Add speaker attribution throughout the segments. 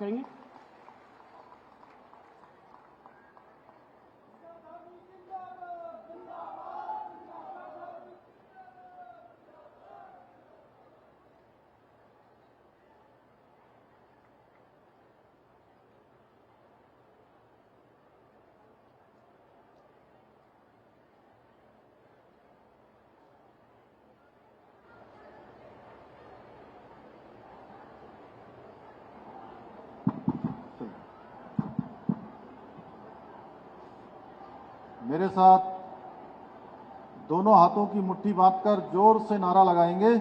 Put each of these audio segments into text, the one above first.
Speaker 1: करेंगे।
Speaker 2: मेरे साथ दोनों हाथों की मुट्ठी बांधकर जोर से नारा लगाएंगे,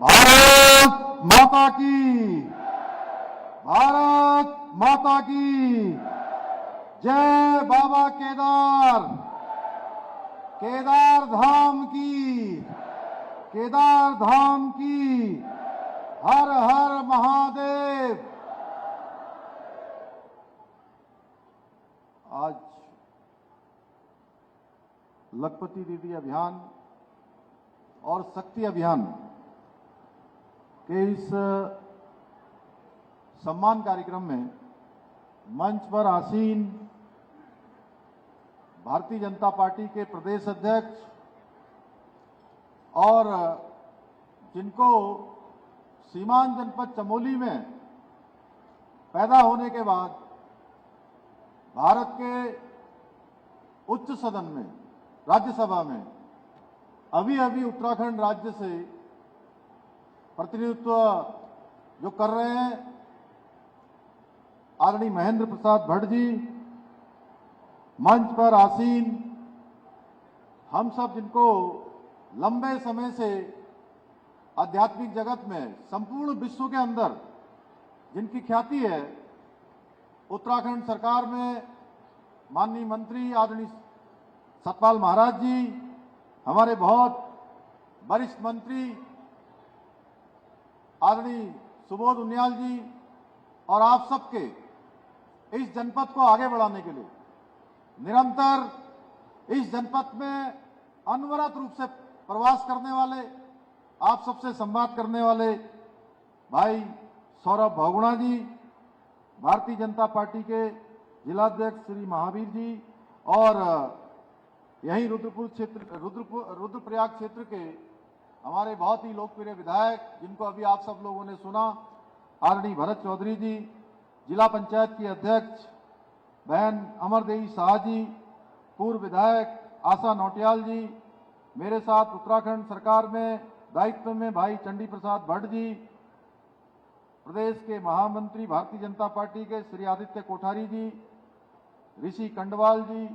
Speaker 2: भारत माता की, भारत माता की जय। बाबा केदार, केदार धाम की, केदार धाम की, हर हर महादेव। आज लखपति दीदी अभियान और शक्ति अभियान के इस सम्मान कार्यक्रम में मंच पर आसीन भारतीय जनता पार्टी के प्रदेश अध्यक्ष और जिनको सीमांत जनपद चमोली में पैदा होने के बाद भारत के उच्च सदन में, राज्यसभा में अभी अभी उत्तराखंड राज्य से प्रतिनिधित्व जो कर रहे हैं, आदरणीय महेंद्र प्रसाद भट्ट जी, मंच पर आसीन हम सब जिनको लंबे समय से आध्यात्मिक जगत में, संपूर्ण विश्व के अंदर जिनकी ख्याति है, उत्तराखंड सरकार में माननीय मंत्री आदरणीय सतपाल महाराज जी, हमारे बहुत वरिष्ठ मंत्री आदरणीय सुबोध उनियाल जी, और आप सबके इस जनपद को आगे बढ़ाने के लिए निरंतर इस जनपद में अनवरत रूप से प्रवास करने वाले, आप सबसे संवाद करने वाले भाई सौरभ बहुगुणा जी, भारतीय जनता पार्टी के जिलाध्यक्ष श्री महावीर जी, और यही रुद्रप्रयाग क्षेत्र के हमारे बहुत ही लोकप्रिय विधायक जिनको अभी आप सब लोगों ने सुना, आदरणीय भरत चौधरी जी, जिला पंचायत की अध्यक्ष बहन अमरदेवी शाह जी, पूर्व विधायक आशा नौटियाल जी, मेरे साथ उत्तराखंड सरकार में दायित्व में भाई चंडी प्रसाद भट्ट जी, प्रदेश के महामंत्री भारतीय जनता पार्टी के श्री आदित्य कोठारी जी, ऋषि कंडवाल जी,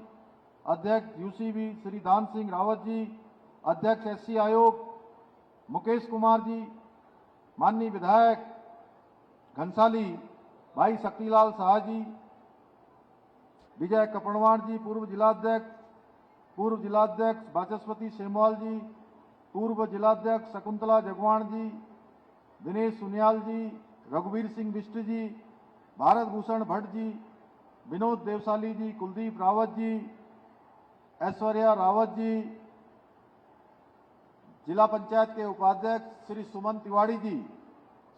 Speaker 2: अध्यक्ष यूसीबी श्री दान सिंह रावत जी, अध्यक्ष एससी आयोग मुकेश कुमार जी, माननीय विधायक घनसाली भाई शक्तिलाल शाह जी, विजय कपड़वाण जी, पूर्व जिलाध्यक्ष वाचस्पति सेमवाल जी, पूर्व जिलाध्यक्ष शकुंतला जगवाण जी, दिनेश सुनियाल जी, रघुवीर सिंह बिष्ट जी, भारत भूषण भट्ट जी, विनोद देवसाली जी, कुलदीप रावत जी, ऐश्वर्या रावत जी, जिला पंचायत के उपाध्यक्ष श्री सुमन तिवारी जी,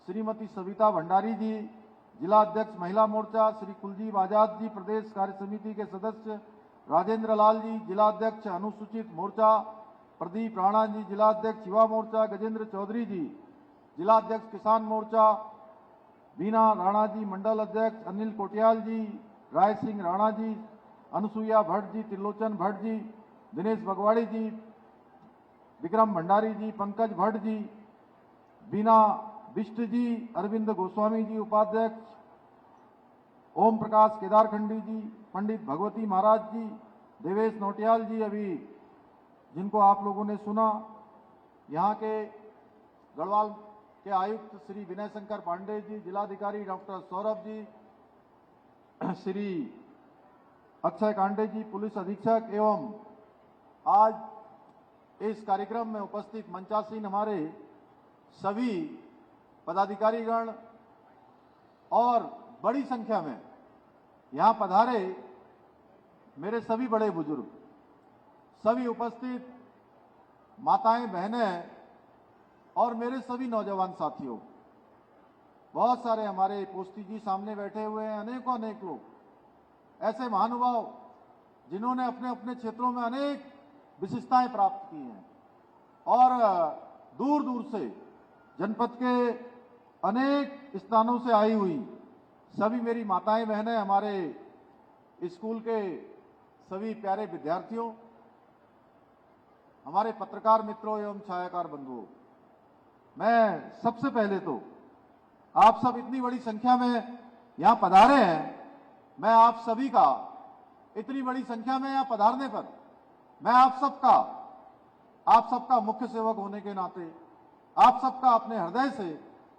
Speaker 2: श्रीमती सविता भंडारी जी, जिला अध्यक्ष महिला मोर्चा श्री कुलजीत आजाद जी, प्रदेश कार्य समिति के सदस्य राजेंद्र लाल जी, जिला अध्यक्ष अनुसूचित मोर्चा प्रदीप राणा जी, जिला अध्यक्ष युवा मोर्चा गजेंद्र चौधरी जी, जिला अध्यक्ष किसान मोर्चा बीना राणा जी, मंडल अध्यक्ष अनिल कोटियाल जी, राय सिंह राणा जी, अनुसुईया भट्ट जी, त्रिलोचन भट्ट जी, दिनेश बगवाड़ी जी, विक्रम भंडारी जी, पंकज भट्ट जी, बीना बिष्ट जी, अरविंद गोस्वामी जी उपाध्यक्ष, ओम प्रकाश केदारखंडी जी, पंडित भगवती महाराज जी, देवेश नौटियाल जी, अभी जिनको आप लोगों ने सुना, यहाँ के गढ़वाल के आयुक्त श्री विनय शंकर पांडे जी, जिलाधिकारी डॉक्टर सौरभ जी, श्री अक्षय कांडे जी, पुलिस अधीक्षक, एवं आज इस कार्यक्रम में उपस्थित मंचासीन हमारे सभी पदाधिकारीगण और बड़ी संख्या में यहाँ पधारे मेरे सभी बड़े बुजुर्ग, सभी उपस्थित माताएं, बहनें और मेरे सभी नौजवान साथियों, बहुत सारे हमारे पोस्टी जी सामने बैठे हुए हैं, अनेकों अनेक लोग ऐसे महानुभाव जिन्होंने अपने अपने क्षेत्रों में अनेक विशिष्टताएं प्राप्त की हैं और दूर दूर से जनपद के अनेक स्थानों से आई हुई सभी मेरी माताएं बहनें, हमारे स्कूल के सभी प्यारे विद्यार्थियों, हमारे पत्रकार मित्रों एवं छायाकार बंधुओं, मैं सबसे पहले तो आप सब इतनी बड़ी संख्या में यहां पधारे हैं, मैं आप सभी का इतनी बड़ी संख्या में यहां पधारने पर मैं आप सबका मुख्य सेवक होने के नाते आप सबका अपने हृदय से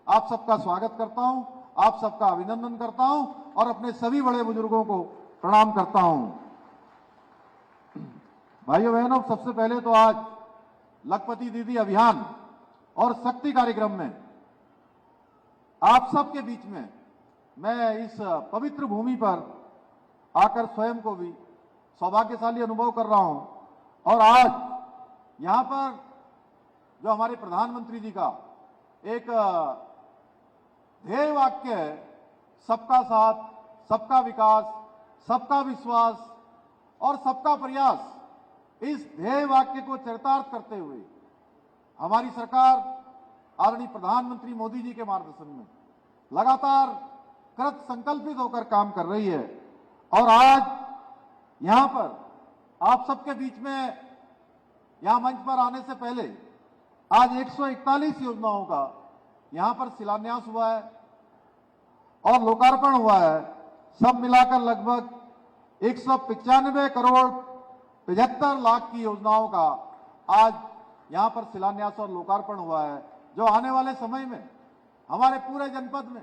Speaker 2: आप सबका स्वागत करता हूं, आप सबका अभिनंदन करता हूं और अपने सभी बड़े बुजुर्गों को प्रणाम करता हूं। भाइयों बहनों, सबसे पहले तो आज लखपति दीदी अभियान और शक्ति कार्यक्रम में आप सबके बीच में मैं इस पवित्र भूमि पर आकर स्वयं को भी सौभाग्यशाली अनुभव कर रहा हूं और आज यहां पर जो हमारे प्रधानमंत्री जी का एक ध्येय वाक्य है, सबका साथ, सबका विकास, सबका विश्वास और सबका प्रयास, इस ध्येय वाक्य को चरितार्थ करते हुए हमारी सरकार आदरणीय प्रधानमंत्री मोदी जी के मार्गदर्शन में लगातार कृत संकल्पित होकर काम कर रही है और आज यहां पर आप सबके बीच में यहां मंच पर आने से पहले आज 141 योजनाओं का यहां पर शिलान्यास हुआ है और लोकार्पण हुआ है। सब मिलाकर लगभग 195 करोड़ 75 लाख की योजनाओं का आज यहां पर शिलान्यास और लोकार्पण हुआ है, जो आने वाले समय में हमारे पूरे जनपद में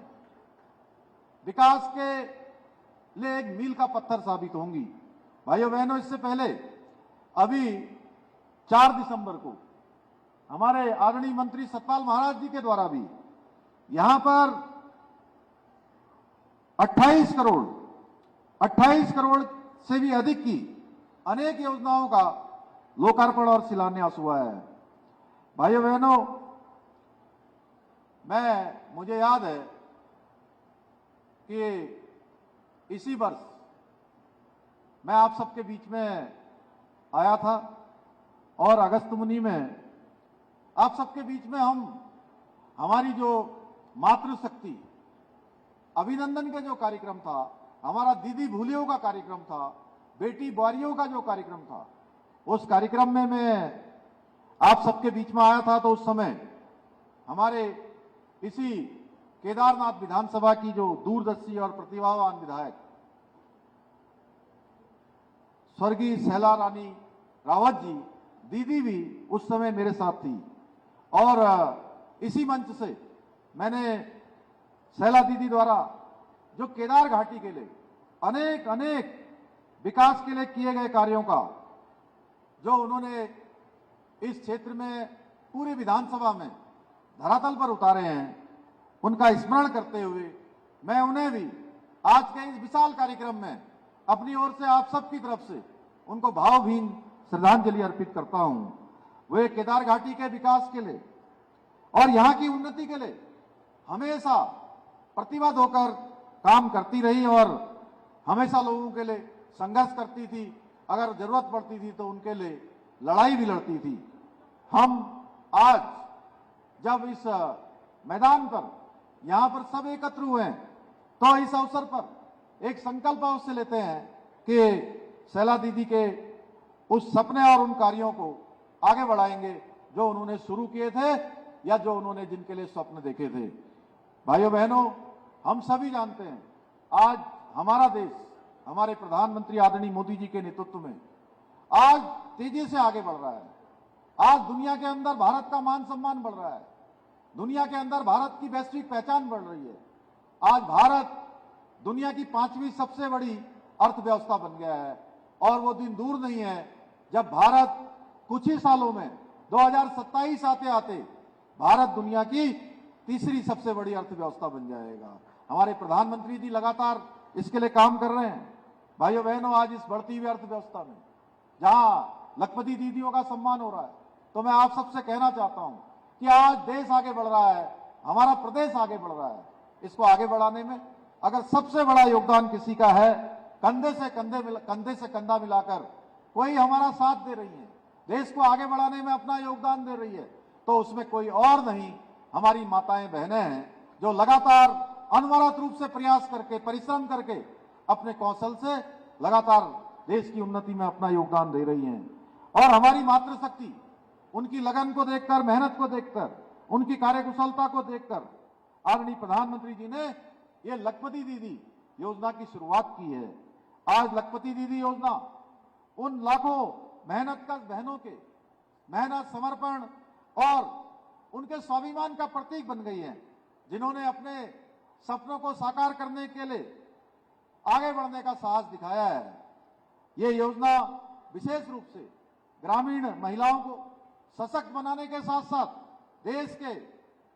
Speaker 2: विकास के लिए एक मील का पत्थर साबित होंगी। भाइयों बहनों, इससे पहले अभी 4 दिसंबर को हमारे आदरणीय मंत्री सतपाल महाराज जी के द्वारा भी यहां पर 28 करोड़ से भी अधिक की अनेक योजनाओं का लोकार्पण और शिलान्यास हुआ है। भाइयों बहनों, मुझे याद है कि इसी वर्ष मैं आप सबके बीच में आया था और अगस्त मुनि में आप सबके बीच में हमारी जो मातृशक्ति अभिनंदन का जो कार्यक्रम था, हमारा दीदी भूलियों का कार्यक्रम था, बेटी बुआरियों का जो कार्यक्रम था, उस कार्यक्रम में मैं आप सबके बीच में आया था। तो उस समय हमारे इसी केदारनाथ विधानसभा की जो दूरदर्शी और प्रतिभावान विधायक स्वर्गीय शैला रानी रावत जी दीदी भी उस समय मेरे साथ थी और इसी मंच से मैंने शैला दीदी द्वारा जो केदार घाटी के लिए अनेक विकास के लिए किए गए कार्यों का जो उन्होंने इस क्षेत्र में पूरी विधानसभा में धरातल पर उतारे हैं, उनका स्मरण करते हुए मैं उन्हें भी आज के इस विशाल कार्यक्रम में अपनी ओर से आप सबकी तरफ से उनको भावभीन श्रद्धांजलि अर्पित करता हूं। वे केदार घाटी के विकास के लिए और यहां की उन्नति के लिए हमेशा प्रतिबद्ध होकर काम करती रही और हमेशा लोगों के लिए संघर्ष करती थी, अगर जरूरत पड़ती थी तो उनके लिए लड़ाई भी लड़ती थी। हम आज जब इस मैदान पर यहां पर सब एकत्र हुए हैं तो इस अवसर पर एक संकल्प अवश्य लेते हैं कि शैला दीदी के उस सपने और उन कार्यों को आगे बढ़ाएंगे जो उन्होंने शुरू किए थे या जो उन्होंने जिनके लिए स्वप्न देखे थे। भाइयों बहनों, हम सभी जानते हैं आज हमारा देश हमारे प्रधानमंत्री आदरणीय मोदी जी के नेतृत्व में आज तेजी से आगे बढ़ रहा है। आज दुनिया के अंदर भारत का मान सम्मान बढ़ रहा है, दुनिया के अंदर भारत की वैश्विक पहचान बढ़ रही है। आज भारत दुनिया की 5वीं सबसे बड़ी अर्थव्यवस्था बन गया है और वो दिन दूर नहीं है जब भारत कुछ ही सालों में 2027 आते आते भारत दुनिया की तीसरी सबसे बड़ी अर्थव्यवस्था बन जाएगा। हमारे प्रधानमंत्री जी लगातार इसके लिए काम कर रहे हैं। भाइयों बहनों, आज इस बढ़ती हुई अर्थव्यवस्था में जहां लखपति दीदियों का सम्मान हो रहा है, तो मैं आप सबसे कहना चाहता हूं कि आज देश आगे बढ़ रहा है, हमारा प्रदेश आगे बढ़ रहा है। इसको आगे बढ़ाने में अगर सबसे बड़ा योगदान किसी का है, कंधे से कंधा मिलाकर कोई हमारा साथ दे रही है, देश को आगे बढ़ाने में अपना योगदान दे रही है, तो उसमें कोई और नहीं, हमारी माताएं बहनें हैं, जो लगातार अनवरत रूप से प्रयास करके, परिश्रम करके, अपने कौशल से लगातार देश की उन्नति में अपना योगदान दे रही हैं। और हमारी मातृशक्ति, उनकी लगन को देखकर, मेहनत को देखकर, उनकी कार्यकुशलता को देखकर आदरणीय प्रधानमंत्री जी ने ये लखपति दीदी योजना की शुरुआत की है। आज लखपति दीदी योजना उन लाखों मेहनतकश बहनों के मेहनत, समर्पण और उनके स्वाभिमान का प्रतीक बन गई है, जिन्होंने अपने सपनों को साकार करने के लिए आगे बढ़ने का साहस दिखाया है। ये योजना विशेष रूप से ग्रामीण महिलाओं को सशक्त बनाने के साथ साथ देश के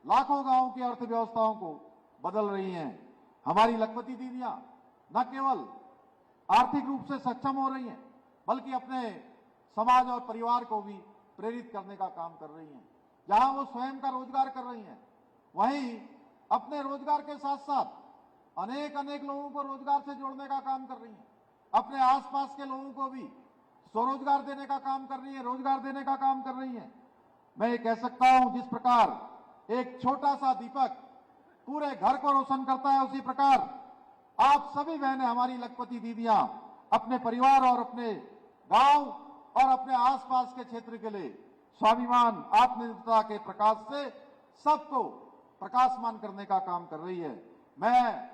Speaker 2: लाखों गांवों की अर्थव्यवस्थाओं को बदल रही हैं। हमारी लखपति दीदियां न केवल आर्थिक रूप से सक्षम हो रही हैं, बल्कि अपने समाज और परिवार को भी प्रेरित करने का काम कर रही हैं। जहां वो स्वयं का रोजगार कर रही हैं, वहीं अपने रोजगार के साथ साथ अनेक लोगों को रोजगार से जोड़ने का काम कर रही हैं। अपने आसपास के लोगों को भी स्वरोजगार देने का काम कर रही है, रोजगार देने का काम कर रही है। मैं ये कह सकता हूं, जिस प्रकार एक छोटा सा दीपक पूरे घर को रोशन करता है, उसी प्रकार आप सभी बहनें, हमारी लखपति दीदियां अपने परिवार और अपने गांव और अपने आसपास के क्षेत्र के लिए स्वाभिमान, आत्मनिर्भरता के प्रकाश से सबको प्रकाशमान करने का काम कर रही है। मैं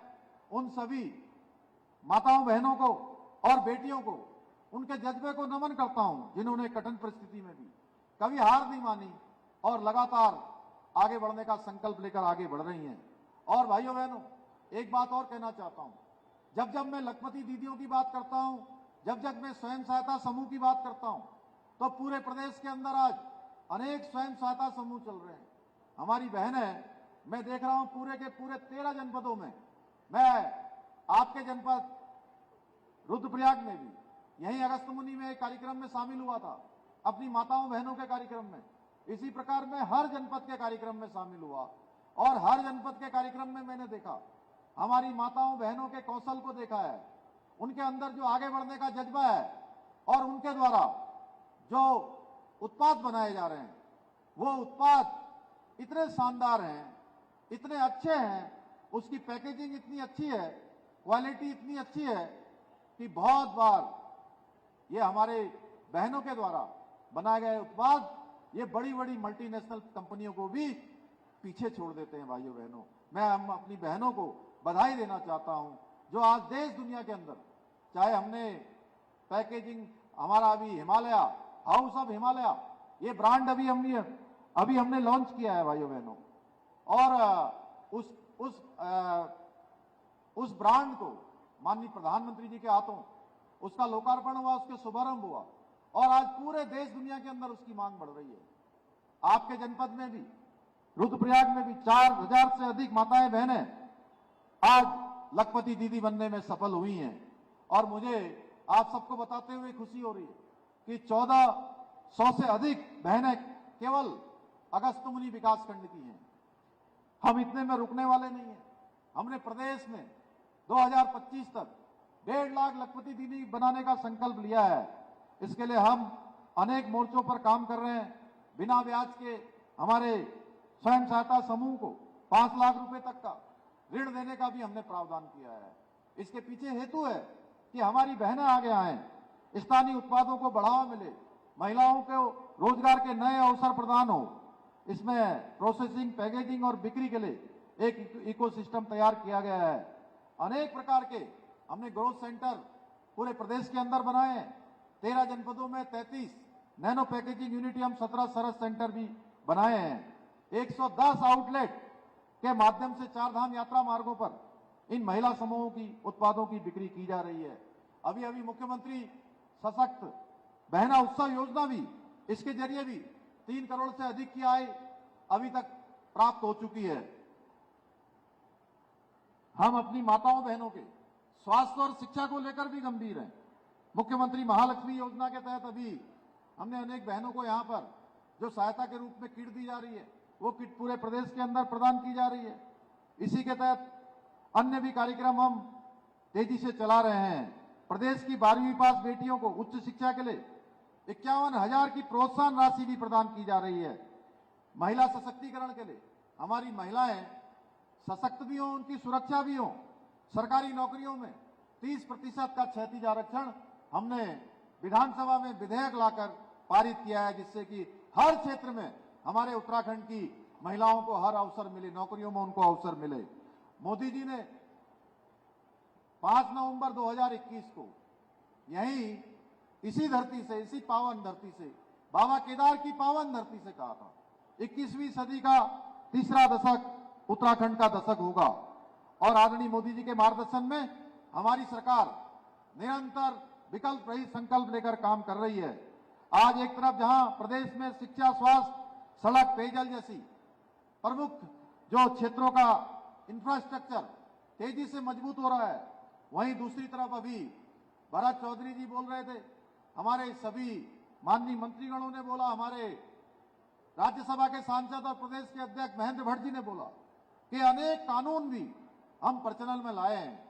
Speaker 2: उन सभी माताओं, बहनों को और बेटियों को, उनके जज्बे को नमन करता हूं, जिन्होंने कठिन परिस्थिति में भी कभी हार नहीं मानी और लगातार आगे बढ़ने का संकल्प लेकर आगे बढ़ रही हैं। और भाइयों बहनों, एक बात और कहना चाहता हूं, जब जब मैं लखपति दीदियों की बात करता हूं, जब जब मैं स्वयं सहायता समूह की बात करता हूं, तो पूरे प्रदेश के अंदर आज अनेक स्वयं सहायता समूह चल रहे हैं। हमारी बहनें, मैं देख रहा हूं पूरे के पूरे 13 जनपदों में, मैं आपके जनपद रुद्रप्रयाग में भी यहीं अगस्त मुनि में एक कार्यक्रम में शामिल हुआ था, अपनी माताओं बहनों के कार्यक्रम में। इसी प्रकार मैं हर जनपद के कार्यक्रम में शामिल हुआ और हर जनपद के कार्यक्रम में मैंने देखा, हमारी माताओं बहनों के कौशल को देखा है, उनके अंदर जो आगे बढ़ने का जज्बा है और उनके द्वारा जो उत्पाद बनाए जा रहे हैं, वो उत्पाद इतने शानदार हैं, इतने अच्छे हैं, उसकी पैकेजिंग इतनी अच्छी है, क्वालिटी इतनी अच्छी है कि बहुत बार ये हमारे बहनों के द्वारा बनाए गए उत्पाद ये बड़ी बड़ी मल्टीनेशनल कंपनियों को भी पीछे छोड़ देते हैं। भाइयों बहनों, मैं अपनी बहनों को बधाई देना चाहता हूं, जो आज देश दुनिया के अंदर, चाहे हमने पैकेजिंग, हमारा अभी हिमालय, हाउस ऑफ हिमालय, ये ब्रांड अभी हमने लॉन्च किया है भाइयों बहनों, और उस ब्रांड को माननीय प्रधानमंत्री जी के हाथों उसका लोकार्पण हुआ, उसके शुभारंभ हुआ, और आज पूरे देश दुनिया के अंदर उसकी मांग बढ़ रही है। आपके जनपद में भी, रुद्रप्रयाग में भी 4000 से अधिक माताएं बहनें आज लखपति दीदी बनने में सफल हुई हैं। और मुझे आप सबको बताते हुए खुशी हो रही है कि 1400 से अधिक बहनें केवल अगस्त मुनि विकास खंड की हैं। हम इतने में रुकने वाले नहीं हैं। हमने प्रदेश में 2025 तक 1.5 लाख लखपति दीदी बनाने का संकल्प लिया है। इसके लिए हम अनेक मोर्चों पर काम कर रहे हैं। बिना ब्याज के हमारे स्वयं सहायता समूह को 5 लाख रुपए तक का ऋण देने का भी हमने प्रावधान किया है। इसके पीछे हेतु है कि हमारी बहनें आगे आएं, स्थानीय उत्पादों को बढ़ावा मिले, महिलाओं को रोजगार के नए अवसर प्रदान हो। इसमें प्रोसेसिंग, पैकेजिंग और बिक्री के लिए एक इकोसिस्टम तैयार किया गया है। अनेक प्रकार के हमने ग्रोथ सेंटर पूरे प्रदेश के अंदर बनाए हैं। 13 जनपदों में 33 नैनो पैकेजिंग यूनिट, हम 17 सरस सेंटर भी बनाए हैं। 110 आउटलेट के माध्यम से 4 धाम यात्रा मार्गों पर इन महिला समूहों की उत्पादों की बिक्री की जा रही है। अभी अभी मुख्यमंत्री सशक्त बहना उत्सव योजना भी, इसके जरिए भी 3 करोड़ से अधिक की आय अभी तक प्राप्त हो चुकी है। हम अपनी माताओं बहनों के स्वास्थ्य और शिक्षा को लेकर भी गंभीर हैं। मुख्यमंत्री महालक्ष्मी योजना के तहत अभी हमने अनेक बहनों को यहाँ पर जो सहायता के रूप में किट दी जा रही है, वो किट पूरे प्रदेश के अंदर प्रदान की जा रही है। इसी के तहत अन्य भी कार्यक्रम हम तेजी से चला रहे हैं। प्रदेश की 12वीं पास बेटियों को उच्च शिक्षा के लिए 51,000 की प्रोत्साहन राशि भी प्रदान की जा रही है। महिला सशक्तिकरण के लिए हमारी महिलाएं सशक्त भी हों, उनकी सुरक्षा भी हो। सरकारी नौकरियों में 30% का क्षैतिज आरक्षण हमने विधानसभा में विधेयक लाकर पारित किया है, जिससे कि हर क्षेत्र में हमारे उत्तराखंड की महिलाओं को हर अवसर मिले, नौकरियों में उनको अवसर मिले। मोदी जी ने 5 नवंबर 2021 को यही इसी धरती से, इसी पावन धरती से, बाबा केदार की पावन धरती से कहा था 21वीं सदी का तीसरा दशक उत्तराखंड का दशक होगा। और आदरणीय मोदी जी के मार्गदर्शन में हमारी सरकार निरंतर विकल्प रहित संकल्प लेकर काम कर रही है। आज एक तरफ जहां प्रदेश में शिक्षा, स्वास्थ्य, सड़क, पेयजल जैसी प्रमुख जो क्षेत्रों का इंफ्रास्ट्रक्चर तेजी से मजबूत हो रहा है, वहीं दूसरी तरफ अभी भरत चौधरी जी बोल रहे थे, हमारे सभी माननीय मंत्रीगणों ने बोला, हमारे राज्यसभा के सांसद और प्रदेश के अध्यक्ष महेंद्र भट्ट जी ने बोला कि अनेक कानून भी हम प्रचलन में लाए हैं।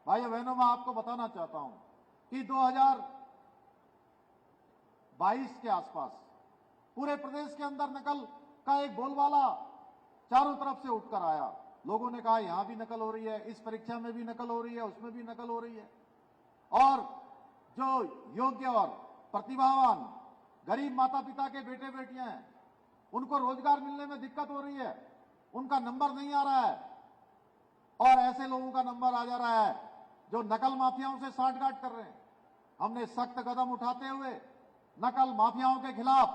Speaker 2: भाइयों बहनों, मैं आपको बताना चाहता हूं कि 2022 के आसपास पूरे प्रदेश के अंदर नकल का एक बोलबाला चारों तरफ से उठकर आया। लोगों ने कहा यहां भी नकल हो रही है, इस परीक्षा में भी नकल हो रही है, उसमें भी नकल हो रही है। और जो योग्य और प्रतिभावान गरीब माता पिता के बेटे बेटियां हैं, उनको रोजगार मिलने में दिक्कत हो रही है, उनका नंबर नहीं आ रहा है, और ऐसे लोगों का नंबर आ जा रहा है जो नकल माफियाओं से साठगांठ कर रहे हैं। हमने सख्त कदम उठाते हुए नकल माफियाओं के खिलाफ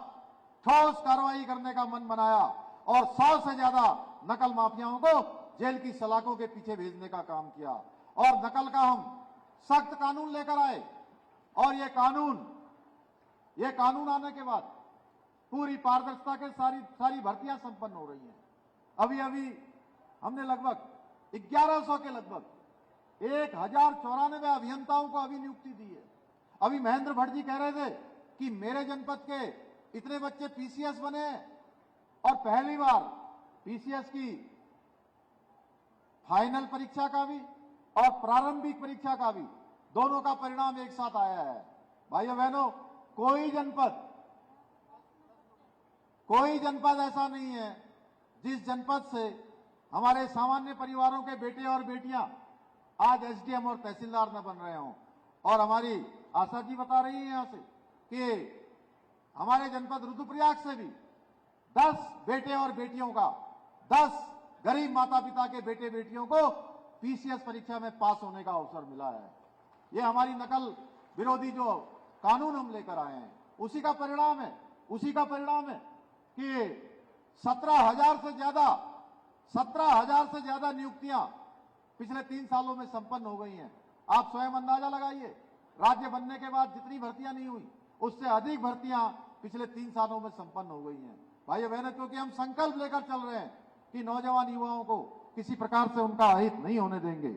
Speaker 2: ठोस कार्रवाई करने का मन बनाया और 100 से ज्यादा नकल माफियाओं को जेल की सलाखों के पीछे भेजने का काम किया। और नकल का हम सख्त कानून लेकर आए, और ये कानून आने के बाद पूरी पारदर्शिता के सारी भर्तियां संपन्न हो रही हैं। अभी हमने लगभग 1100 के लगभग 1094 अभियंताओं को अभी नियुक्ति दी है। अभी महेंद्र भट्ट जी कह रहे थे कि मेरे जनपद के इतने बच्चे पीसीएस बने, और पहली बार पीसीएस की फाइनल परीक्षा का भी और प्रारंभिक परीक्षा का भी दोनों का परिणाम एक साथ आया है। भाइयों बहनों, कोई जनपद ऐसा नहीं है जिस जनपद से हमारे सामान्य परिवारों के बेटे और बेटियां आज एसडीएम और तहसीलदार न बन रहे हों। और हमारी आशा जी बता रही है यहां से कि हमारे जनपद रुद्रप्रयाग से भी 10 बेटे और बेटियों का, 10 गरीब माता पिता के बेटे बेटियों को पीसीएस परीक्षा में पास होने का अवसर मिला है। ये हमारी नकल विरोधी जो कानून हम लेकर आए हैं उसी का परिणाम है कि 17,000 से ज्यादा नियुक्तियां पिछले 3 सालों में संपन्न हो गई हैं। आप स्वयं अंदाजा लगाइए, राज्य बनने के बाद जितनी भर्तियां नहीं हुई उससे अधिक भर्तियां पिछले 3 सालों में संपन्न हो गई हैं। भाइयों बहनों, क्योंकि हम संकल्प लेकर चल रहे हैं कि नौजवान युवाओं को किसी प्रकार से उनका अहित नहीं होने देंगे।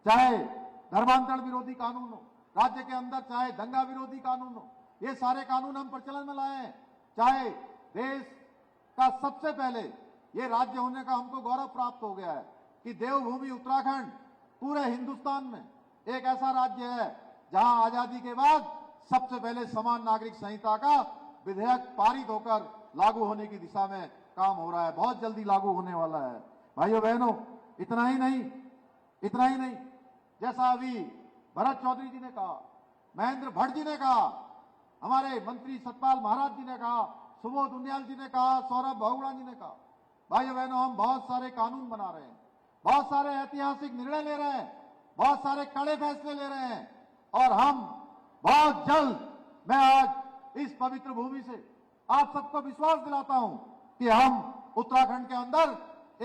Speaker 2: चाहे धर्मांतरण विरोधी कानून हो राज्य के अंदर, चाहे दंगा विरोधी कानून हो, ये सारे कानून हम प्रचलन में लाए हैं। चाहे देश का सबसे पहले ये राज्य होने का हमको गौरव प्राप्त हो गया है कि देवभूमि उत्तराखंड पूरे हिंदुस्तान में एक ऐसा राज्य है जहां आजादी के बाद सबसे पहले समान नागरिक संहिता का विधेयक पारित होकर लागू होने की दिशा में काम हो रहा है, बहुत जल्दी लागू होने वाला है। भाइयों बहनों, इतना ही नहीं, जैसा अभी भरत चौधरी जी ने कहा, महेंद्र भट्ट जी ने कहा, हमारे मंत्री सतपाल महाराज जी ने कहा, सुबोध उनियाल जी ने कहा, सौरभ बहुगुणा जी ने कहा, भाइयों बहनों, हम बहुत सारे कानून बना रहे हैं, बहुत सारे ऐतिहासिक निर्णय ले रहे हैं, बहुत सारे कड़े फैसले ले रहे हैं, और हम बहुत जल्द, मैं आज इस पवित्र भूमि से आप सबको विश्वास दिलाता हूं कि हम उत्तराखंड के अंदर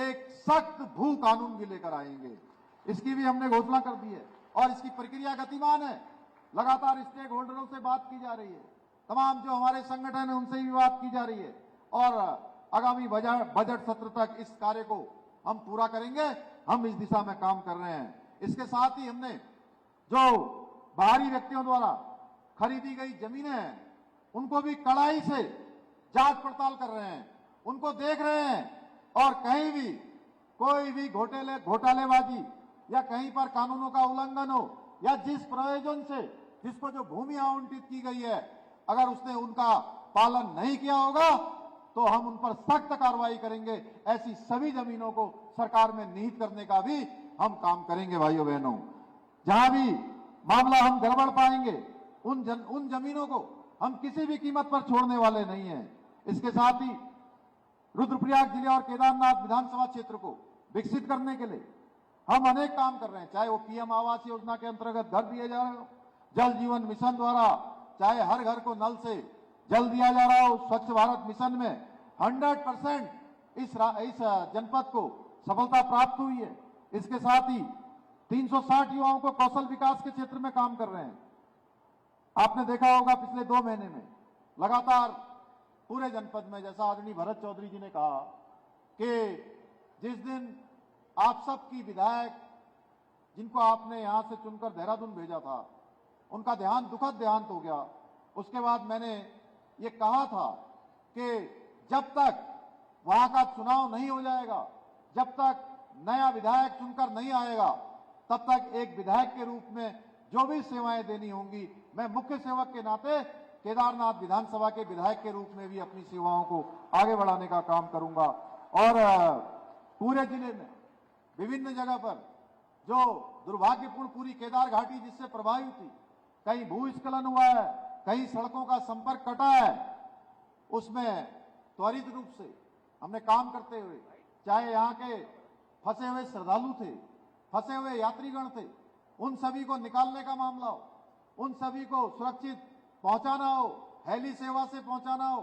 Speaker 2: एक सख्त भू कानून भी लेकर आएंगे। इसकी भी हमने घोषणा कर दी है और इसकी प्रक्रिया गतिमान है। लगातार स्टेक होल्डरों से बात की जा रही है, तमाम जो हमारे संगठन है उनसे भी बात की जा रही है, और आगामी बजट सत्र तक इस कार्य को हम पूरा करेंगे। हम इस दिशा में काम कर रहे हैं। इसके साथ ही हमने जो बाहरी व्यक्तियों द्वारा खरीदी गई जमीनें हैं उनको भी कड़ाई से जांच पड़ताल कर रहे हैं, उनको देख रहे हैं, और कहीं भी कोई भी घोटालेबाजी या कहीं पर कानूनों का उल्लंघन हो या जिस प्रयोजन से जिसको जो भूमि आवंटित की गई है, अगर उसने उनका पालन नहीं किया होगा तो हम उन पर सख्त कार्रवाई करेंगे। ऐसी सभी जमीनों को सरकार में निहित करने का भी हम काम करेंगे भाइयों बहनों। जहां भी मामला हम गड़बड़ पाएंगे उन जमीनों को हम किसी भी कीमत पर छोड़ने वाले नहीं हैं। इसके साथ ही रुद्रप्रयाग जिले और केदारनाथ विधानसभा क्षेत्र को विकसित करने के लिए हम अनेक काम कर रहे हैं, चाहे वो पीएम आवास योजना के अंतर्गत घर दिए जा रहे हो, जल जीवन मिशन द्वारा चाहे हर घर को नल से जल दिया जा रहा हो, स्वच्छ भारत मिशन में 100% इस जनपद को सफलता प्राप्त हुई है। इसके साथ ही 360 युवाओं को कौशल विकास के क्षेत्र में काम कर रहे हैं। आपने देखा होगा पिछले 2 महीने में लगातार पूरे जनपद में, जैसा आदरणीय भरत चौधरी जी ने कहा कि जिस दिन आप सबकी विधायक जिनको आपने यहां से चुनकर देहरादून भेजा था, उनका दुखद देहांत हो गया। उसके बाद मैंने ये कहा था कि जब तक वहां का चुनाव नहीं हो जाएगा, जब तक नया विधायक चुनकर नहीं आएगा, तब तक एक विधायक के रूप में जो भी सेवाएं देनी होंगी, मैं मुख्य सेवक के नाते केदारनाथ विधानसभा के विधायक के रूप में भी अपनी सेवाओं को आगे बढ़ाने का काम करूंगा। और पूरे जिले में विभिन्न जगह पर जो दुर्भाग्यपूर्ण पूरी केदार घाटी जिससे प्रभावित थी, कहीं भूस्खलन हुआ है, कहीं सड़कों का संपर्क कटा है, उसमें त्वरित रूप से हमने काम करते हुए, चाहे यहाँ के फंसे हुए श्रद्धालु थे, फंसे हुए यात्रीगण थे, उन सभी को निकालने का मामला हो, उन सभी को सुरक्षित पहुंचाना हो, हेली सेवा से पहुंचाना हो,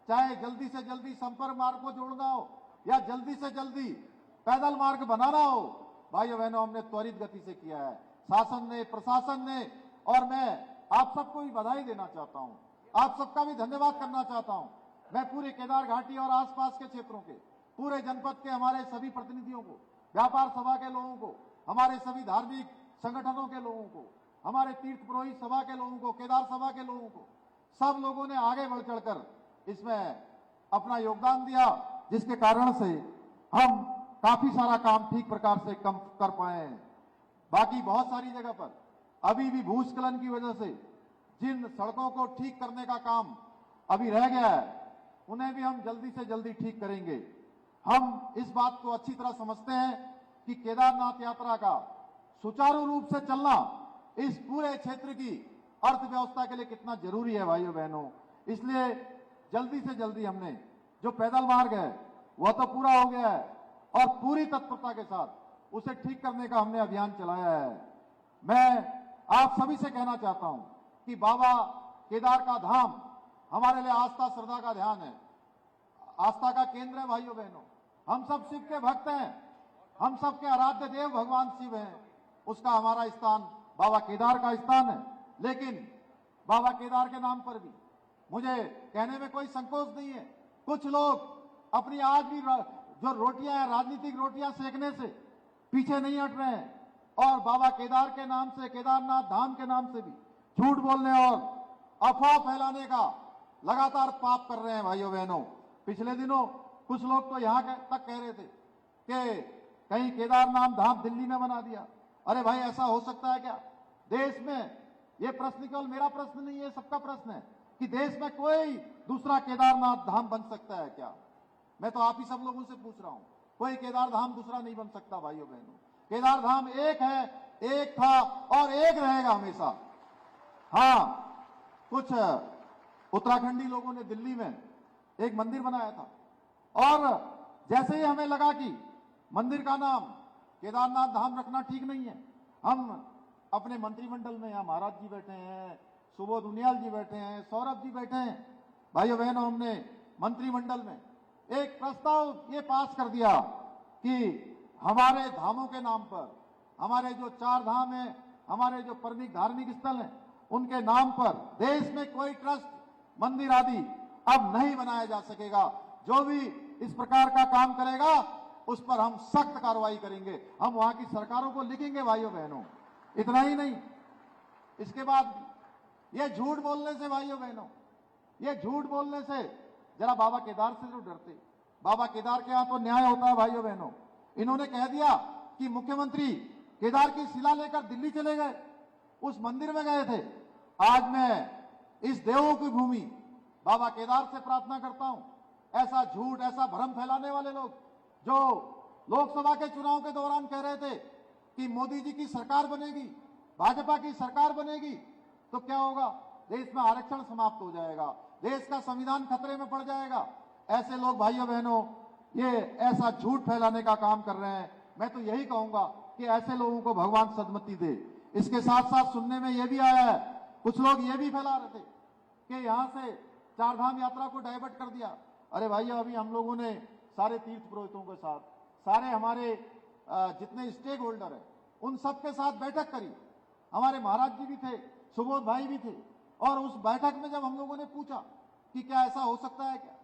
Speaker 2: चाहे जल्दी से जल्दी संपर्क मार्ग को जोड़ना हो या जल्दी से जल्दी पैदल मार्ग बनाना हो, भाइयों बहनों हमने त्वरित गति से किया है। शासन ने, प्रशासन ने, और मैं आप सबको भी बधाई देना चाहता हूं, आप सबका भी धन्यवाद करना चाहता हूं। मैं पूरे केदार घाटी और आसपास के क्षेत्रों के पूरे जनपद के हमारे सभी प्रतिनिधियों को, व्यापार सभा के लोगों को, हमारे सभी धार्मिक संगठनों के लोगों को, हमारे तीर्थ पुरोहित सभा के लोगों को, केदार सभा के लोगों को, सब लोगों ने आगे बढ़ चढ़कर इसमें अपना योगदान दिया, जिसके कारण से हम काफी सारा काम ठीक प्रकार से कम कर पाए हैं। बाकी बहुत सारी जगह पर अभी भी भूस्खलन की वजह से जिन सड़कों को ठीक करने का काम अभी रह गया है, उन्हें भी हम जल्दी से जल्दी ठीक करेंगे। हम इस बात को अच्छी तरह समझते हैं कि केदारनाथ यात्रा का सुचारू रूप से चलना इस पूरे क्षेत्र की अर्थव्यवस्था के लिए कितना जरूरी है भाइयों बहनों। इसलिए जल्दी से जल्दी हमने जो पैदल मार्ग है वह तो पूरा हो गया है और पूरी तत्परता के साथ उसे ठीक करने का हमने अभियान चलाया है। मैं आप सभी से कहना चाहता हूं कि बाबा केदार का धाम हमारे लिए आस्था श्रद्धा का ध्यान है, आस्था का केंद्र है भाइयों बहनों। हम सब शिव के भक्त हैं, हम सबके आराध्य देव भगवान शिव हैं, उसका हमारा स्थान बाबा केदार का स्थान है। लेकिन बाबा केदार के नाम पर भी मुझे कहने में कोई संकोच नहीं है, कुछ लोग अपनी आज भी जो रोटियां हैं, राजनीतिक रोटियां सेकने से पीछे नहीं हट रहे हैं और बाबा केदार के नाम से, केदारनाथ धाम के नाम से भी झूठ बोलने और अफवाह फैलाने का लगातार पाप कर रहे हैं भाइयों बहनों। पिछले दिनों कुछ लोग तो यहां तक कह रहे थे कि कहीं केदारनाथ धाम दिल्ली में बना दिया। अरे भाई, ऐसा हो सकता है क्या? देश में, ये प्रश्न केवल मेरा प्रश्न नहीं है, सबका प्रश्न है कि देश में कोई दूसरा केदारनाथ धाम बन सकता है क्या? मैं तो आप ही सब लोगों से पूछ रहा हूं, कोई केदार धाम दूसरा नहीं बन सकता भाइयों बहनों। केदार धाम एक है, एक था और एक रहेगा हमेशा। हाँ, कुछ उत्तराखंडी लोगों ने दिल्ली में एक मंदिर बनाया था और जैसे ही हमें लगा कि मंदिर का नाम केदारनाथ धाम रखना ठीक नहीं है, हम अपने मंत्रिमंडल में, यहाँ महाराज जी बैठे हैं, सुबोध उनियाल जी बैठे हैं, सौरभ जी बैठे हैं, भाइयों बहनों, हमने मंत्रिमंडल में एक प्रस्ताव ये पास कर दिया कि हमारे धामों के नाम पर, हमारे जो 4 धाम हैं, हमारे जो प्रमुख धार्मिक स्थल हैं, उनके नाम पर देश में कोई ट्रस्ट, मंदिर आदि अब नहीं बनाया जा सकेगा। जो भी इस प्रकार का काम करेगा उस पर हम सख्त कार्रवाई करेंगे। हम वहां की सरकारों को लिखेंगे भाइयों बहनों। इतना ही नहीं, इसके बाद ये झूठ बोलने से भाइयों बहनों, ये झूठ बोलने से जरा बाबा केदार से तो डरते। बाबा केदार के यहां तो न्याय होता है भाइयों बहनों। इन्होंने कह दिया कि मुख्यमंत्री केदार की शिला लेकर दिल्ली चले गए, उस मंदिर में गए थे। आज मैं इस देवों की भूमि बाबा केदार से प्रार्थना करता हूं, ऐसा झूठ, ऐसा भ्रम फैलाने वाले लोग जो लोकसभा के चुनाव के दौरान कह रहे थे कि मोदी जी की सरकार बनेगी, भाजपा की सरकार बनेगी, तो क्या होगा? देश में आरक्षण समाप्त हो जाएगा, देश का संविधान खतरे में पड़ जाएगा। ऐसे लोग भाइयों बहनों ये ऐसा झूठ फैलाने का काम कर रहे हैं। मैं तो यही कहूंगा कि ऐसे लोगों को भगवान सदमति दे। इसके साथ साथ सुनने में यह भी आया है, कुछ लोग ये भी फैला रहे थे कि यहां से चारधाम यात्रा को डाइवर्ट कर दिया। अरे भैया, अभी हम लोगों ने सारे तीर्थ पुरोहितों के साथ, सारे हमारे जितने स्टेक होल्डर है उन सबके साथ बैठक करी। हमारे महाराज जी भी थे, सुबोध भाई भी थे, और उस बैठक में जब हम लोगों ने पूछा कि क्या ऐसा हो सकता है, क्या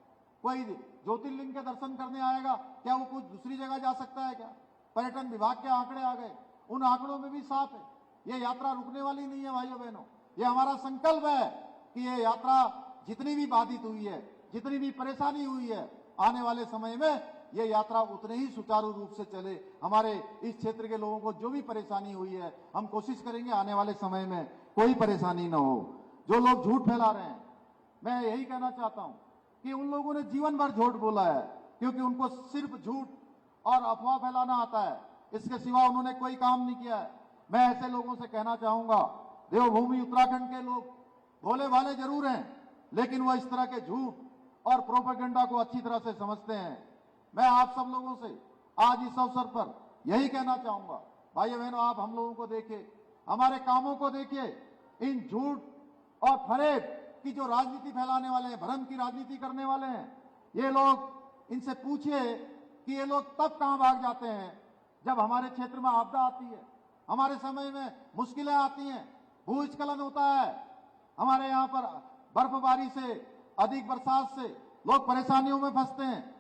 Speaker 2: कोई ज्योतिर्लिंग के दर्शन करने आएगा, क्या वो कुछ दूसरी जगह जा सकता है क्या? पर्यटन विभाग के आंकड़े आ गए, उन आंकड़ों में भी साफ है ये यात्रा रुकने वाली नहीं है। भाइयों बहनों, ये हमारा संकल्प है कि ये यात्रा जितनी भी बाधित हुई है, जितनी भी परेशानी हुई है, आने वाले समय में ये यात्रा उतने ही सुचारू रूप से चले। हमारे इस क्षेत्र के लोगों को जो भी परेशानी हुई है, हम कोशिश करेंगे आने वाले समय में कोई परेशानी न हो। जो लोग झूठ फैला रहे हैं, मैं यही कहना चाहता हूं कि उन लोगों ने जीवन भर झूठ बोला है, क्योंकि उनको सिर्फ झूठ और अफवाह फैलाना आता है, इसके सिवा उन्होंने कोई काम नहीं किया है। मैं ऐसे लोगों से कहना चाहूंगा, देवभूमि उत्तराखंड के लोग भोले भाले जरूर हैं, लेकिन वह इस तरह के झूठ और प्रोपेगेंडा को अच्छी तरह से समझते हैं। मैं आप सब लोगों से आज इस अवसर पर यही कहना चाहूंगा, भाइयों बहनों, आप हम लोगों को देखिए, हमारे कामों को देखिए। इन झूठ और फरेब की जो राजनीति फैलाने वाले हैं, भ्रम की राजनीति करने वाले हैं, ये लोग, इनसे पूछिए कि ये लोग तब कहां भाग जाते हैं जब हमारे क्षेत्र में आपदा आती है, हमारे समय में मुश्किलें आती हैं, भूस्खलन होता है, हमारे यहाँ पर बर्फबारी से, अधिक बरसात से लोग परेशानियों में फंसते हैं।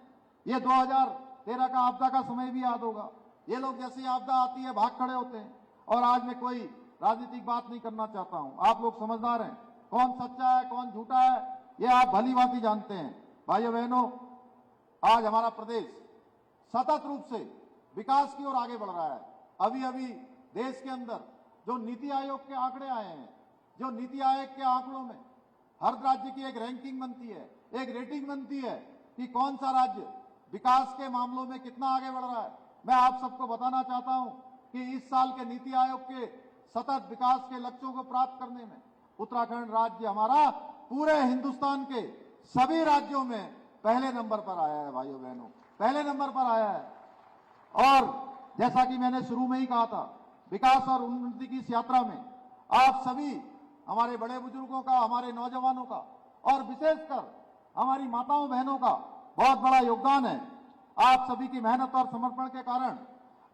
Speaker 2: ये 2013 का आपदा का समय भी याद होगा। ये लोग जैसी आपदा आती है भाग खड़े होते हैं। और आज मैं कोई राजनीतिक बात नहीं करना चाहता हूं, आप लोग समझदार हैं, कौन सच्चा है कौन झूठा है ये आप भली भांति जानते हैं। भाइयों बहनों, आज हमारा प्रदेश सतत रूप से विकास की ओर आगे बढ़ रहा है। अभी अभी देश के अंदर जो नीति आयोग के आंकड़े आए हैं, जो नीति आयोग के आंकड़ों में हर राज्य की एक रैंकिंग बनती है, एक रेटिंग बनती है कि कौन सा राज्य विकास के मामलों में कितना आगे बढ़ रहा है। मैं आप सबको बताना चाहता हूं कि इस साल के नीति आयोग के सतत विकास के लक्ष्यों को प्राप्त करने में उत्तराखंड राज्य हमारा पूरे हिंदुस्तान के सभी राज्यों में पहले नंबर पर आया है। भाइयों बहनों, पहले नंबर पर आया है। और जैसा कि मैंने शुरू में ही कहा था, विकास और उन्नति की इस यात्रा में आप सभी, हमारे बड़े बुजुर्गों का, हमारे नौजवानों का और विशेषकर हमारी माताओं बहनों का बहुत बड़ा योगदान है। आप सभी की मेहनत और समर्पण के कारण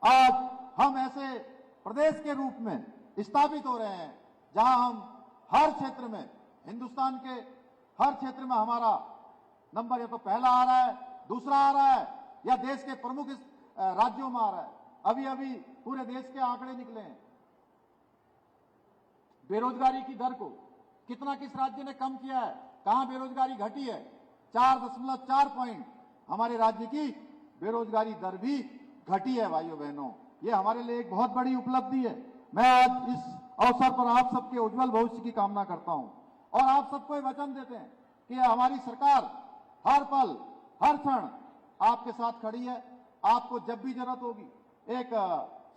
Speaker 2: आज हम ऐसे प्रदेश के रूप में स्थापित हो रहे हैं जहां हम हर क्षेत्र में, हिंदुस्तान के हर क्षेत्र में हमारा नंबर या तो पहला आ रहा है, दूसरा आ रहा है, या देश के प्रमुख राज्यों में आ रहा है। अभी अभी पूरे देश के आंकड़े निकले हैं। बेरोजगारी की दर को कितना किस राज्य ने कम किया है, कहां बेरोजगारी घटी है, 4.4 पॉइंट हमारे राज्य की बेरोजगारी दर भी घटी है। भाइयों बहनों, ये हमारे लिए एक बहुत बड़ी उपलब्धि है। मैं आज इस अवसर पर आप सबके उज्जवल भविष्य की कामना करता हूं और आप सबको वचन देते हैं कि हमारी सरकार हर पल हर क्षण आपके साथ खड़ी है। आपको जब भी जरूरत होगी, एक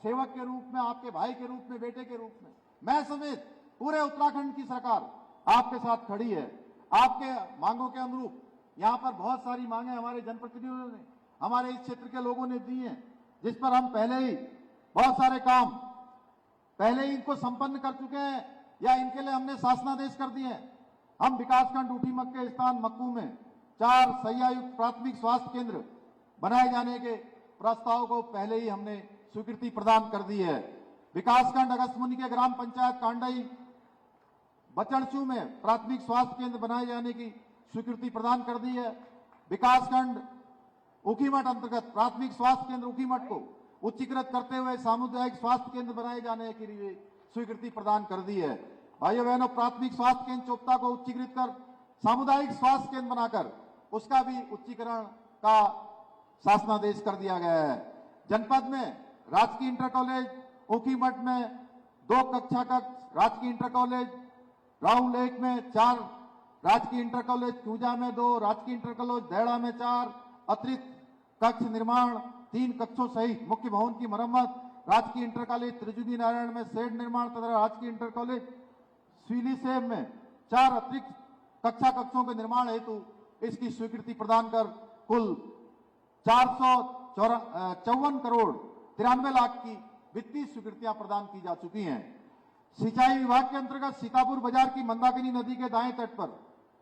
Speaker 2: सेवक के रूप में, आपके भाई के रूप में, बेटे के रूप में, मैं समेत पूरे उत्तराखंड की सरकार आपके साथ खड़ी है। आपके मांगों के अनुरूप यहाँ पर बहुत सारी मांगे हमारे जनप्रतिनिधियों ने, हमारे इस क्षेत्र के लोगों ने दी हैं, जिस पर हम पहले ही बहुत सारे काम पहले ही इनको संपन्न कर चुके हैं या इनके लिए हमने शासनादेश कर दिए हैं। हम विकासखंड ऊटीमक के स्थान मक्कू में 4 शैय्यायुक्त प्राथमिक स्वास्थ्य केंद्र बनाए जाने के प्रस्ताव को पहले ही हमने स्वीकृति प्रदान कर दी है। विकासखंड अगस्त्यमुनि के ग्राम पंचायत कांडई बचड़चू में प्राथमिक स्वास्थ्य केंद्र बनाए जाने की स्वीकृति प्रदान कर दी है। विकासखंड ऊखीमठ अंतर्गत प्राथमिक स्वास्थ्य केंद्र ऊखीमठ को उच्चीकृत करते हुए सामुदायिक स्वास्थ्य केंद्र बनाए जाने के लिए स्वीकृति प्रदान कर दी है। भाइयों बहनों, प्राथमिक स्वास्थ्य केंद्र चोपता को उच्चीकृत कर सामुदायिक स्वास्थ्य केंद्र बनाकर उसका भी उच्चीकरण का शासनादेश कर दिया गया है। जनपद में राजकीय इंटर कॉलेज ऊखीमठ में 2 कक्षा कक्ष राजकीय इंटर कॉलेज, राहु लेक में 4 राजकीय इंटर कॉलेज, क्यूजा में 2 राजकीय इंटर कॉलेज, देहड़ा में 4 अतिरिक्त कक्ष निर्माण, 3 कक्षों सहित मुख्य भवन की मरम्मत, राजकीय इंटर कॉलेज त्रिजुगी नारायण में शेड निर्माण तथा राजकीय इंटर कॉलेज स्वीलीसेब में 4 अतिरिक्त कक्षा कक्षों के निर्माण हेतु इसकी स्वीकृति प्रदान कर कुल 454 करोड़ 93 लाख की वित्तीय स्वीकृतियां प्रदान की जा चुकी हैं। सिंचाई विभाग के अंतर्गत सीतापुर बाजार की मंदाकिनी नदी के दाएं तट पर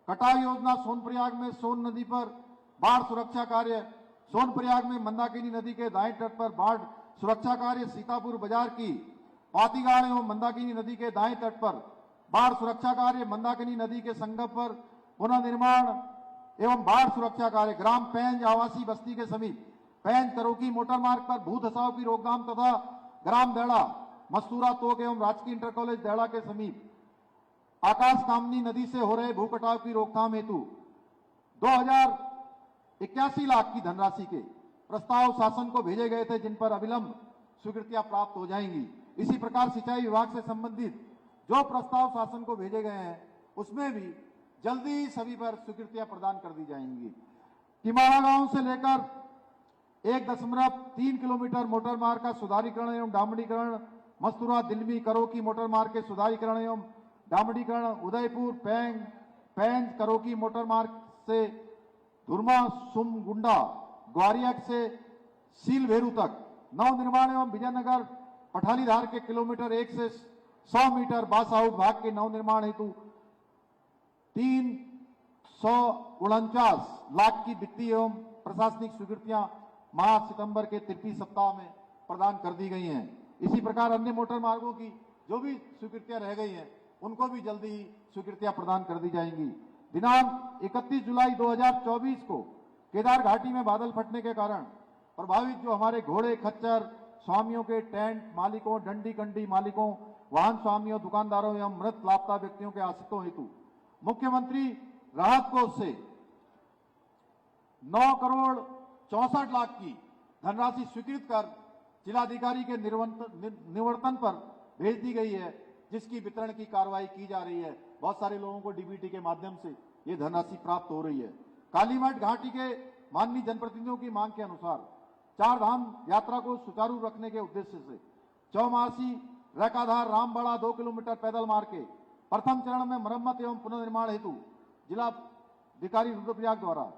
Speaker 2: कटाव योजना, सोनप्रयाग में सोन नदी पर बाढ़ सुरक्षा कार्य, सोनप्रयाग में मंदाकिनी नदी के दाएं तट पर बाढ़ सुरक्षा कार्य, सीतापुर बाजार की पातीगाड़ एवं मंदाकिनी नदी के दाएं तट पर बाढ़ सुरक्षा कार्य, मंदाकिनी नदी के संगम पर पुनः निर्माण एवं बाढ़ सुरक्षा कार्य, ग्राम पेंज आवासीय बस्ती के समीप पेंज करोकी मोटर मार्ग पर भू धसाव की रोकथाम तथा ग्राम देहड़ा मस्तूरा तोक एवं राजकीय इंटर कॉलेज देहड़ा के समीप आकाश कामनी नदी से हो रहे भू कटाव की रोकथाम हेतु 2081 लाख की धनराशि के प्रस्ताव शासन को भेजे गए थे, जिन पर अविलंब स्वीकृतियां प्राप्त हो जाएंगी। इसी प्रकार सिंचाई विभाग से संबंधित जो प्रस्ताव शासन को भेजे गए हैं उसमें भी जल्दी ही सभी पर स्वीकृतियां प्रदान कर दी जाएंगी। किमाड़ा गांव से लेकर 1.3 किलोमीटर मोटर मार्ग का सुधारीकरण एवं डामरीकरण, मस्तूरा दिल्मी करोकी मोटर मार्ग के सुधारीकरण एवं डामरीकरण, उदयपुर पेंज करोकी मोटर मार्ग से धुरमा सुमगुंडा ग्वारियर से सीलभेरू तक नव निर्माण एवं विजयनगर पठालीधार के किलोमीटर 1 से 100 मीटर बासाउट भाग के नव निर्माण हेतु 349 लाख की वित्तीय एवं प्रशासनिक स्वीकृतियां माह सितंबर के 33 सप्ताह में प्रदान कर दी गई हैं। इसी प्रकार अन्य मोटर मार्गों की जो भी स्वीकृतियां रह गई हैं उनको भी जल्दी ही स्वीकृतियां प्रदान कर दी जाएंगी। दिनांक 31 जुलाई 2024 को केदार घाटी में बादल फटने के कारण प्रभावित जो हमारे घोड़े खच्चर स्वामियों के टेंट मालिकों, डंडी कंडी मालिकों, वाहन स्वामियों, दुकानदारों एवं मृत लापता व्यक्तियों के आश्रितों हेतु मुख्यमंत्री राहत कोष से 9 करोड़ 64 लाख की धनराशि स्वीकृत कर जिलाधिकारी के निवर्तन पर भेज दी गई है, जिसकी वितरण की कार्रवाई की जा रही है। बहुत सारे लोगों को डीबीटी के माध्यम से ये धनराशि प्राप्त हो रही है। कालीमठ घाटी के माननीय जनप्रतिनिधियों की मांग के अनुसार 4 धाम यात्रा को सुचारू रखने के उद्देश्य से चौमासी रैकाधार रामबड़ा 2 किलोमीटर पैदल मार्ग के प्रथम चरण में मरम्मत एवं पुनर्निर्माण हेतु जिलाधिकारी रुद्रप्रयाग द्वारा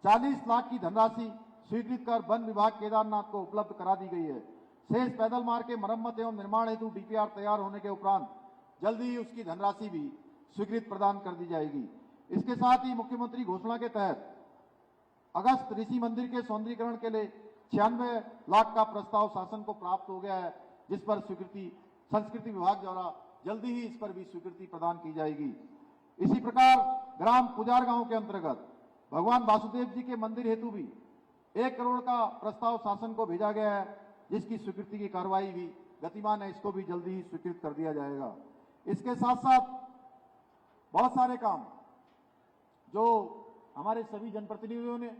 Speaker 2: 40 लाख की धनराशि स्वीकृत कर वन विभाग केदारनाथ को उपलब्ध करा दी गई है। शेष पैदल मार्ग के मरम्मत एवं निर्माण हेतु डीपीआर तैयार होने के उपरांत जल्दी ही उसकी धनराशि भी स्वीकृत प्रदान कर दी जाएगी। इसके साथ ही मुख्यमंत्री घोषणा के तहत अगस्त ऋषि मंदिर के सौंदर्यीकरण के लिए 96 लाख का प्रस्ताव शासन को प्राप्त हो गया है, जिस पर संस्कृति विभाग द्वारा जल्दी ही इस पर भी स्वीकृति प्रदान की जाएगी। इसी प्रकार ग्राम पुजार गांव के अंतर्गत भगवान वासुदेव जी के मंदिर हेतु भी 1 करोड़ का प्रस्ताव शासन को भेजा गया है, जिसकी स्वीकृति की कार्रवाई भी गतिमान है, इसको भी जल्दी ही स्वीकृत कर दिया जाएगा। इसके साथ साथ बहुत सारे काम जो हमारे सभी जनप्रतिनिधियों ने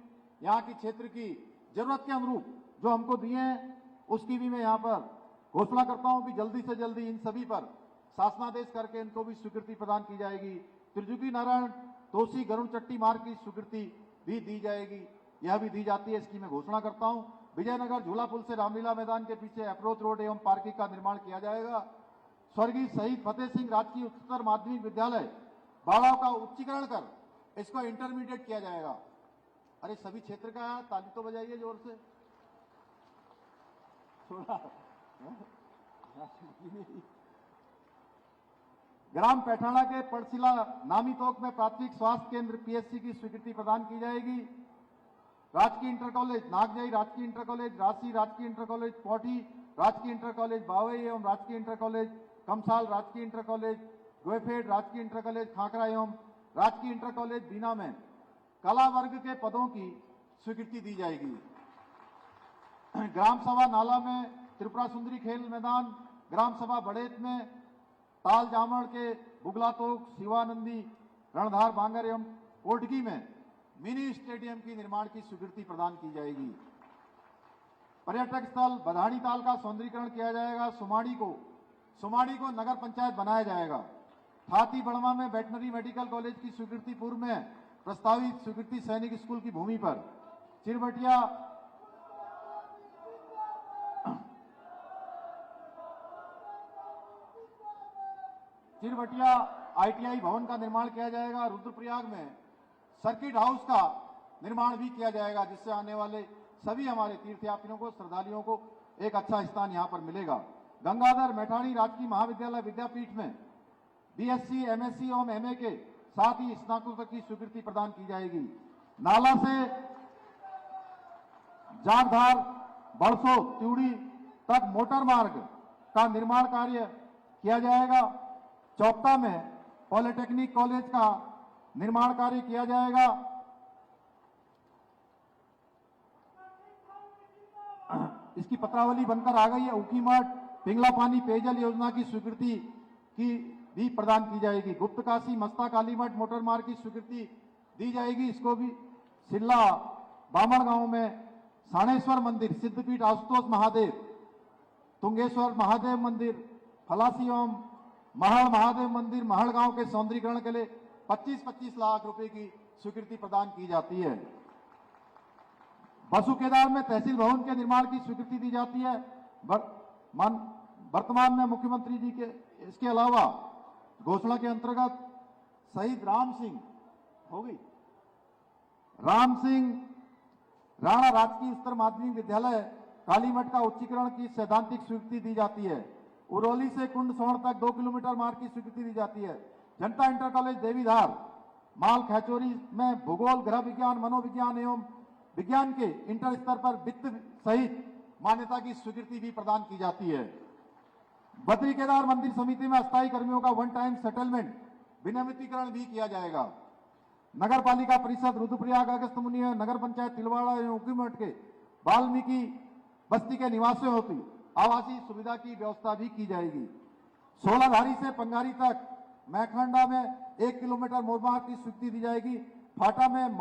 Speaker 2: यहाँ की क्षेत्र की जरूरत के अनुरूप जो हमको दिए हैं, उसकी भी मैं यहाँ पर घोषणा करता हूँ कि जल्दी से जल्दी इन सभी पर शासनादेश करके इनको भी स्वीकृति प्रदान की जाएगी। त्रिजुगी नारायण तोसी गरुड़ चट्टी मार्ग की स्वीकृति भी दी जाएगी, यह भी दी जाती है, इसकी मैं घोषणा करता हूं। विजयनगर झूला पुल से रामलीला मैदान के पीछे अप्रोच रोड एवं पार्किंग का निर्माण किया जाएगा। स्वर्गीय शहीद फतेह सिंह राजकीय उच्चतर माध्यमिक विद्यालय बाड़ाव का उच्चीकरण कर इसको इंटरमीडिएट किया जाएगा। अरे सभी क्षेत्र का है, ताली तो बजाइए जोर से थोड़ा। ग्राम पैठाना के पड़सिला नामी तोक में प्राथमिक स्वास्थ्य केंद्र पीएचसी की स्वीकृति प्रदान की जाएगी। राजकीय इंटर कॉलेज नागजई, राजकीय इंटर कॉलेज राशि, राजकीय इंटर कॉलेज पौठी, राजकीय इंटर कॉलेज बावई एवं राजकीय इंटर कॉलेज कमसाल, राजकीय इंटर कॉलेज गोयफेड, राजकीय इंटर कॉलेज खाकरा एवं राजकीय इंटर कॉलेज बीना में कला वर्ग के पदों की स्वीकृति दी जाएगी। ग्राम सभा नाला में त्रिपुरा सुंदरी खेल मैदान, ग्राम सभा बड़ेत में ताल जामड़ के बुगला तोक, शिवानंदी रणधार बांगर एवं कोटगी में मिनी स्टेडियम की निर्माण की स्वीकृति प्रदान की जाएगी। पर्यटक स्थल बधाड़ी ताल का सौंदर्यीकरण किया जाएगा। सुमाड़ी को नगर पंचायत बनाया जाएगा। थाती बड़मा में वेटनरी मेडिकल कॉलेज की स्वीकृति पूर्व में प्रस्तावित स्वीकृति सैनिक स्कूल की भूमि पर चिरबटिया ITI भवन का निर्माण किया जाएगा। रुद्रप्रयाग में सर्किट हाउस का निर्माण भी किया जाएगा, जिससे आने वाले सभी हमारे तीर्थयात्रियों को, श्रद्धालुओं को एक अच्छा स्थान यहां पर मिलेगा। गंगाधर मैठाणी राजकीय महाविद्यालय विद्यापीठ में BSc, MSc और MA के साथ ही स्नातकोत्तर की स्वीकृति प्रदान की जाएगी। नाला से जागधार, बड़सो, त्यूड़ी तक मोटर मार्ग का निर्माण कार्य किया जाएगा। चौपटा में पॉलिटेक्निक कॉलेज का निर्माण कार्य किया जाएगा। इसकी पत्रावली बनकर आ गई है। उकीमठ पिंगला पानी पेयजल योजना की स्वीकृति की भी प्रदान की जाएगी। गुप्त काशी मस्ता कालीमठ मोटर मार्ग की स्वीकृति दी जाएगी। इसको भी सिल्ला बामण गांव में साणेश्वर मंदिर, सिद्धपीठ आशुतोष महादेव, तुंगेश्वर महादेव मंदिर, फलासी एवं महड़ महादेव मंदिर महड़ गांव के सौंदर्यीकरण के लिए 25-25 लाख रुपए की स्वीकृति प्रदान की जाती है। बसु केदार में तहसील भवन के निर्माण की स्वीकृति दी जाती है। वर्तमान में मुख्यमंत्री जी के इसके अलावा घोषणा के अंतर्गत शहीद राम सिंह राणा राजकीय उच्चतर माध्यमिक विद्यालय कालीमठ का उच्चीकरण की सैद्धांतिक स्वीकृति दी जाती है। उरौली से कुंड सोहण तक 2 किलोमीटर मार्ग की स्वीकृति दी जाती है। जनता इंटर कॉलेज देवीधार माल खैचोरी में भूगोल, गृह विज्ञान, मनोविज्ञान एवं विज्ञान के इंटर स्तर पर वित्त सहित मान्यता की स्वीकृति भी प्रदान की जाती है। बद्री केदार मंदिर समिति में अस्थायी कर्मियों का वन टाइम सेटलमेंट विनियमितीकरण भी किया जाएगा। नगर पालिका परिषद रुद्रप्रयाग अगस्त मुनि, नगर पंचायत तिलवाड़ा एवं उकीमठ के वाल्मीकि बस्ती के निवासियों होती आवासीय सुविधा की व्यवस्था भी की जाएगी। 16धारी से पंगारी तक मैखंडा में 1 किलोमीटर मोटरमार्ग की स्वीकृति दी जाएगी। फाटा में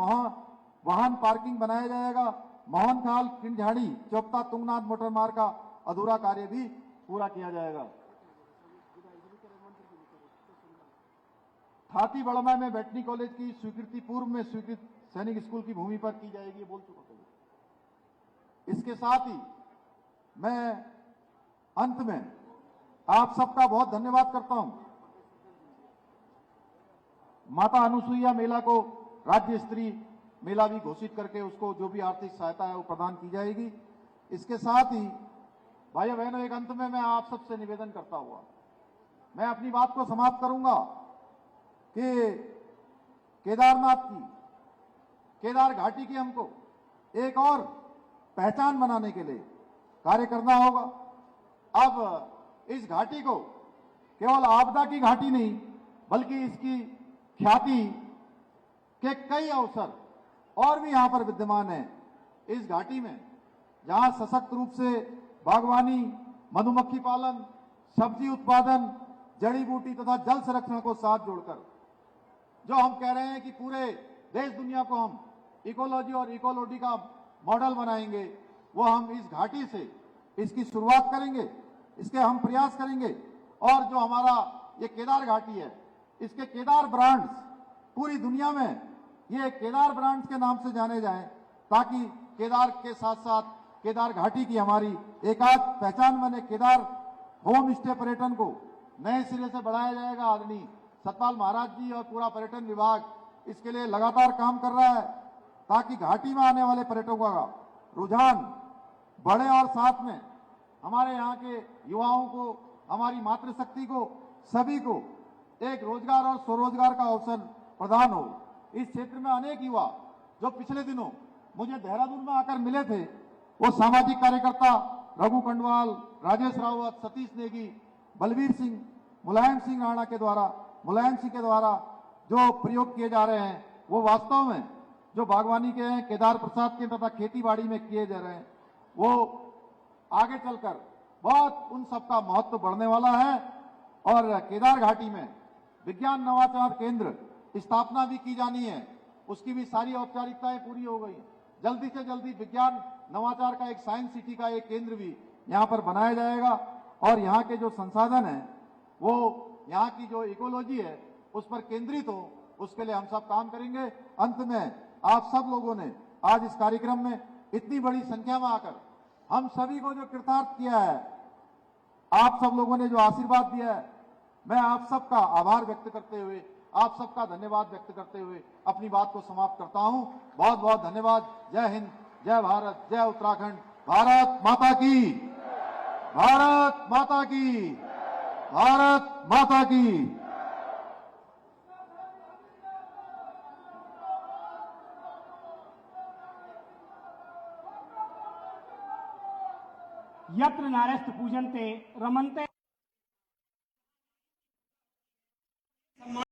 Speaker 2: वाहन पार्किंग बनाया जाएगा। मोहनखाल किंझाड़ी चौपता तुंगनाथ मोटर मार्ग का अधूरा कार्य भी पूरा किया जाएगा। थाती बड़मा में वेटनरी कॉलेज की स्वीकृति पूर्व में स्वीकृत सैनिक स्कूल की भूमि पर की जाएगी, बोल चुका था। इसके साथ ही मैं अंत में आप सबका बहुत धन्यवाद करता हूं। माता अनुसुईया मेला को राज्य स्तरीय मेला भी घोषित करके उसको जो भी आर्थिक सहायता है वो प्रदान की जाएगी। इसके साथ ही भाइयों बहनों, एक अंत में मैं आप सबसे निवेदन करता हुआ मैं अपनी बात को समाप्त करूंगा कि केदारनाथ की, केदार घाटी की हमको एक और पहचान बनाने के लिए कार्य करना होगा। अब इस घाटी को केवल आपदा की घाटी नहीं, बल्कि इसकी ख्याति के कई अवसर और भी यहां पर विद्यमान है। इस घाटी में जहां सशक्त रूप से बागवानी, मधुमक्खी पालन, सब्जी उत्पादन, जड़ी बूटी तथा जल संरक्षण को साथ जोड़कर जो हम कह रहे हैं कि पूरे देश दुनिया को हम इकोलॉजी और इकोलॉजी का मॉडल बनाएंगे, वो हम इस घाटी से इसकी शुरुआत करेंगे, इसके हम प्रयास करेंगे। और जो हमारा ये केदार घाटी है, इसके केदार ब्रांड्स पूरी दुनिया में ये केदार ब्रांड्स के नाम से जाने जाएं, ताकि केदार के साथ साथ केदार घाटी की हमारी एकाध पहचान बने। केदार होम स्टे पर्यटन को नए सिरे से बढ़ाया जाएगा। आदरणीय सतपाल महाराज जी और पूरा पर्यटन विभाग इसके लिए लगातार काम कर रहा है, ताकि घाटी में आने वाले पर्यटकों का रुझान बढ़े और साथ में हमारे यहाँ के युवाओं को, हमारी मातृशक्ति को, सभी को एक रोजगार और स्वरोजगार का अवसर प्रदान हो। इस क्षेत्र में अनेक युवा जो पिछले दिनों मुझे देहरादून में आकर मिले थे, वो सामाजिक कार्यकर्ता रघु कंडवाल, राजेश रावत, सतीश नेगी, बलवीर सिंह, मुलायम सिंह राणा के द्वारा, मुलायम सिंह के द्वारा जो प्रयोग किए जा रहे हैं, वो वास्तव में जो बागवानी के हैं, केदार प्रसाद के तथा खेती बाड़ी में किए जा रहे हैं, वो आगे चलकर बहुत उन सबका महत्व बढ़ने वाला है। और केदार घाटी में विज्ञान नवाचार केंद्र स्थापना भी की जानी है, उसकी भी सारी औपचारिकताएं पूरी हो गई। जल्दी से जल्दी विज्ञान नवाचार का एक साइंस सिटी का एक केंद्र भी यहाँ पर बनाया जाएगा और यहाँ के जो संसाधन है वो यहाँ की जो इकोलॉजी है उस पर केंद्रित हो, उसके लिए हम सब काम करेंगे। अंत में आप सब लोगों ने आज इस कार्यक्रम में इतनी बड़ी संख्या में आकर हम सभी को जो कृतार्थ किया है, आप सब लोगों ने जो आशीर्वाद दिया है, मैं आप सबका आभार व्यक्त करते हुए, आप सबका धन्यवाद व्यक्त करते हुए अपनी बात को समाप्त करता हूं। बहुत बहुत धन्यवाद। जय हिंद, जय भारत, जय उत्तराखंड। भारत माता की, भारत माता की, भारत माता की।
Speaker 1: यत्र नार्यस्तु पूजन्ते रमन्ते